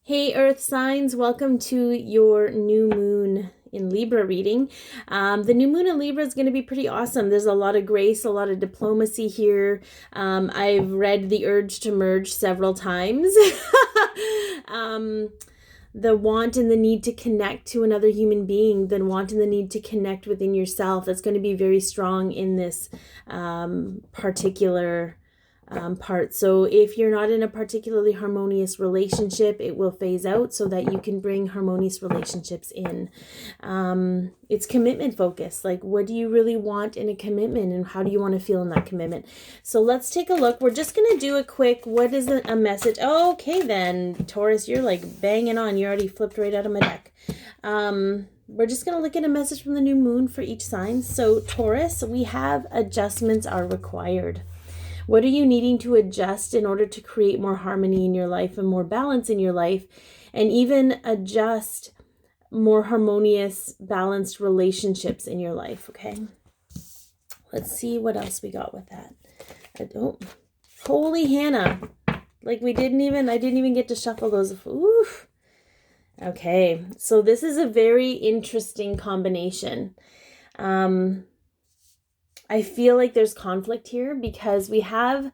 Hey Earth signs, welcome to your new moon in Libra reading. The new moon in Libra is going to be pretty awesome. There's a lot of grace, a lot of diplomacy here. I've read The Urge to Merge several times. The want and the need to connect to another human being, the want and the need to connect within yourself. That's going to be very strong in this particular part. So if you're not in a particularly harmonious relationship, it will phase out so that you can bring harmonious relationships in. It's commitment focused. Like, what do you really want in a commitment, and how do you want to feel in that commitment? So let's take a look. We're just going to do a quick, what is a message? Oh, okay then, Taurus, you're like banging on. You already flipped right out of my deck. We're just going to look at a message from the new moon for each sign. So Taurus, we have adjustments are required. What are you needing to adjust in order to create more harmony in your life and more balance in your life, and even adjust more harmonious, balanced relationships in your life? Okay. Let's see what else we got with that. Holy Hannah. Like I didn't even get to shuffle those. Oof. Okay. So this is a very interesting combination. I feel like there's conflict here because we have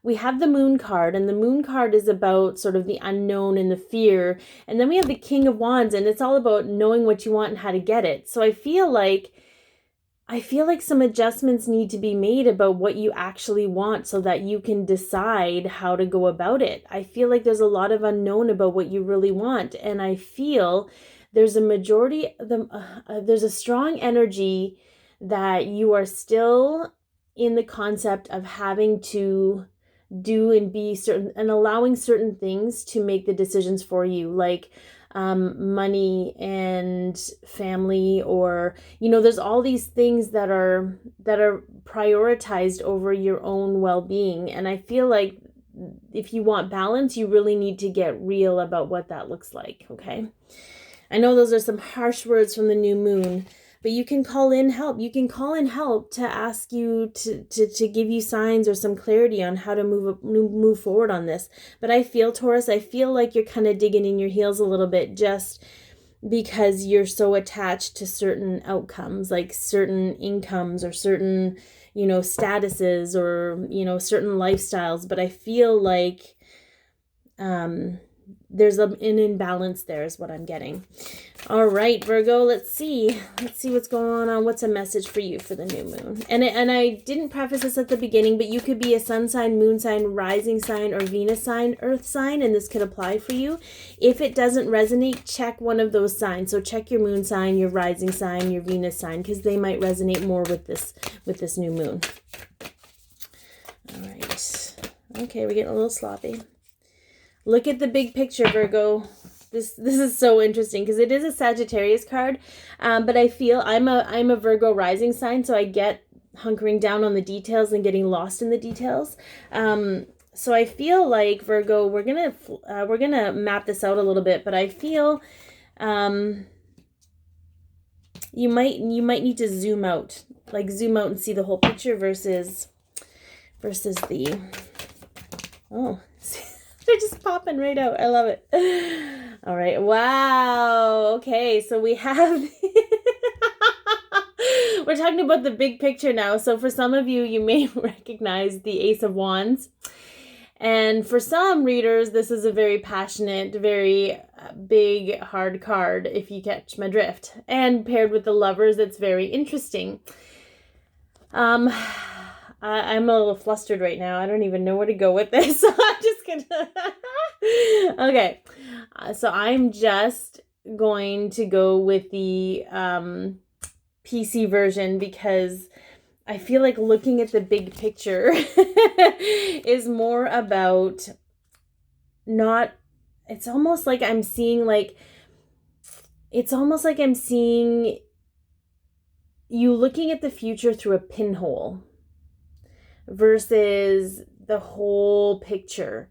the moon card, and the moon card is about sort of the unknown and the fear. And then we have the King of Wands, and it's all about knowing what you want and how to get it. So I feel like some adjustments need to be made about what you actually want so that you can decide how to go about it. I feel like there's a lot of unknown about what you really want, and I feel there's there's a strong energy that you are still in the concept of having to do and be certain and allowing certain things to make the decisions for you, like money and family, or there's all these things that are prioritized over your own well-being. And I feel like if you want balance, you really need to get real about what that looks like. Okay, I know those are some harsh words from the new moon, but you can call in help. You can call in help to ask you to give you signs or some clarity on how to move forward on this. But I feel, Taurus, I feel like you're kind of digging in your heels a little bit, just because you're so attached to certain outcomes, like certain incomes or certain, statuses, or, certain lifestyles. But I feel like there's an imbalance there is what I'm getting. All right, Virgo, let's see what's going on. What's a message for you for the new moon? And I didn't preface this at the beginning, but you could be a sun sign, moon sign, rising sign, or Venus sign, earth sign, and this could apply for you. If it doesn't resonate, check one of those signs. So check your moon sign, your rising sign, your Venus sign, because they might resonate more with this new moon. All right. Okay, we're getting a little sloppy. Look at the big picture, Virgo. This is so interesting because it is a Sagittarius card, but I feel I'm a Virgo rising sign, so I get hunkering down on the details and getting lost in the details. So I feel like, Virgo, we're gonna map this out a little bit, but I feel you might need to zoom out and see the whole picture versus the they're just popping right out. I love it. All right. Wow. Okay. So we have, we're talking about the big picture now. So for some of you, you may recognize the Ace of Wands. And for some readers, this is a very passionate, very big, hard card, if you catch my drift. And paired with the Lovers, it's very interesting. I'm a little flustered right now. I don't even know where to go with this. So I'm just gonna... Okay. So I'm just going to go with the PC version because I feel like looking at the big picture is more about it's almost like I'm seeing you looking at the future through a pinhole versus the whole picture.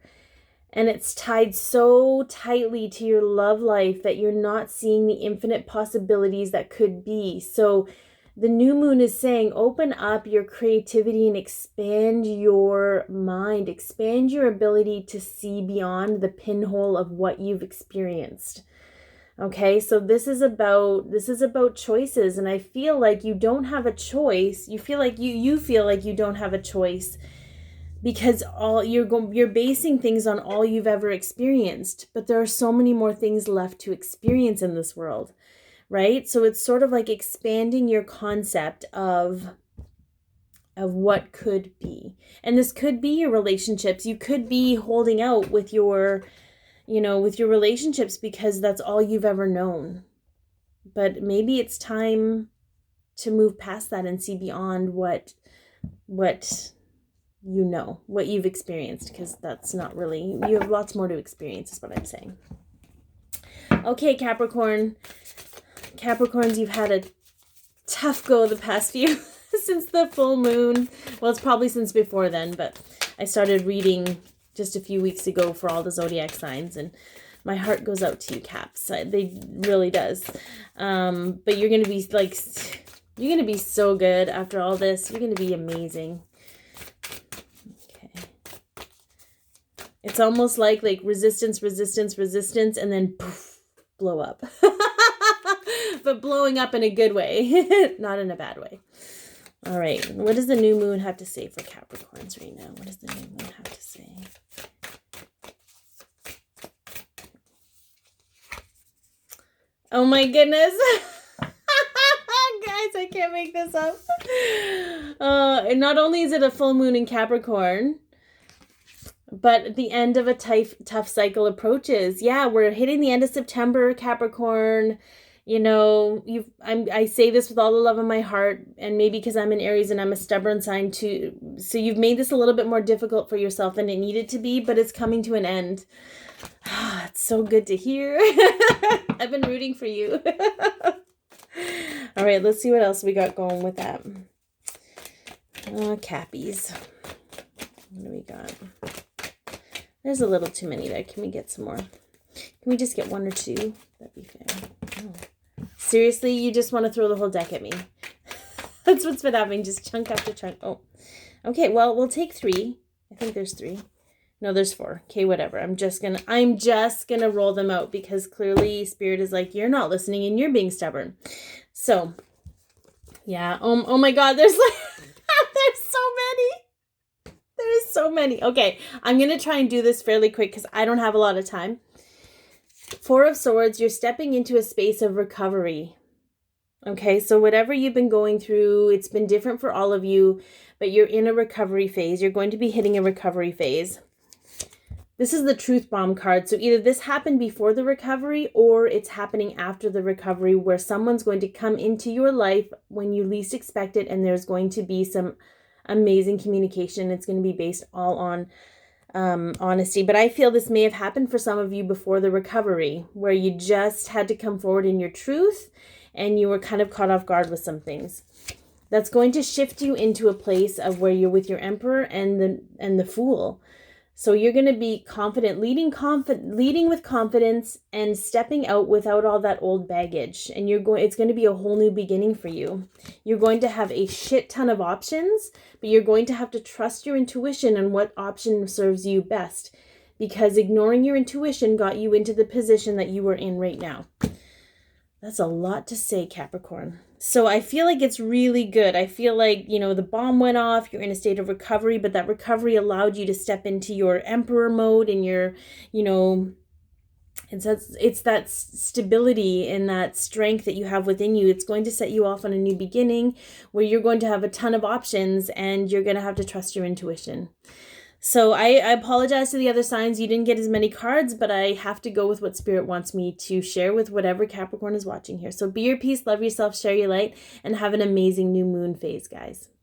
And it's tied so tightly to your love life that you're not seeing the infinite possibilities that could be. So The new moon is saying open up your creativity and expand your mind, expand your ability to see beyond the pinhole of what you've experienced. Okay, so this is about choices, and I feel like you don't have a choice. You feel like you feel like you don't have a choice because you're basing things on all you've ever experienced, but there are so many more things left to experience in this world, right? So it's sort of like expanding your concept of what could be. And this could be your relationships. You could be holding out with your relationships because that's all you've ever known. But maybe it's time to move past that and see beyond what you know, what you've experienced, because that's not really, you have lots more to experience is what I'm saying. Okay, Capricorns, you've had a tough go the past few since the full moon. Well, it's probably since before then, but I started reading just a few weeks ago for all the zodiac signs, and my heart goes out to you, Caps. They really does. But you're going to be you're going to be so good after all this. You're going to be amazing. Okay. It's almost like resistance, and then poof, blow up. But blowing up in a good way, not in a bad way. All right. What does the new moon have to say for Capricorns right now? What does the new moon have to say? Oh my goodness. Guys, I can't make this up. And not only is it a full moon in Capricorn, but the end of a tough cycle approaches. Yeah, we're hitting the end of September, Capricorn. You know, I say this with all the love in my heart, and maybe because I'm an Aries and I'm a stubborn sign too. So you've made this a little bit more difficult for yourself than it needed to be, but it's coming to an end. It's so good to hear. I've been rooting for you. All right, let's see what else we got going with that. Cappies. What do we got? There's a little too many there. Can we get some more? Can we just get one or two? That'd be fair. Oh. Seriously, you just want to throw the whole deck at me. That's what's been happening. Just chunk after chunk. Oh, okay. Well, we'll take 3. I think there's 3. No, there's 4. Okay, whatever. I'm just gonna roll them out because clearly Spirit is like, you're not listening and you're being stubborn. So, yeah. Oh my God. There's there's so many. There's so many. Okay, I'm gonna try and do this fairly quick because I don't have a lot of time. 4 of Swords. You're stepping into a space of recovery. Okay, so whatever you've been going through, it's been different for all of you, but you're in a recovery phase. You're going to be hitting a recovery phase. This is the Truth Bomb card. So either this happened before the recovery or it's happening after the recovery, where someone's going to come into your life when you least expect it, and there's going to be some amazing communication. It's going to be based all on honesty. But I feel this may have happened for some of you before the recovery, where you just had to come forward in your truth and you were kind of caught off guard with some things. That's going to shift you into a place of where you're with your Emperor and the Fool. So you're going to be confident, leading with confidence and stepping out without all that old baggage. And it's going to be a whole new beginning for you. You're going to have a shit ton of options, but you're going to have to trust your intuition and what option serves you best, because ignoring your intuition got you into the position that you are in right now. That's a lot to say, Capricorn. So I feel like it's really good. I feel like, the bomb went off, you're in a state of recovery, but that recovery allowed you to step into your Emperor mode and your, it's that stability and that strength that you have within you. It's going to set you off on a new beginning where you're going to have a ton of options and you're going to have to trust your intuition. So I apologize to the other signs. You didn't get as many cards, but I have to go with what Spirit wants me to share with whatever Capricorn is watching here. So be your peace, love yourself, share your light, and have an amazing new moon phase, guys.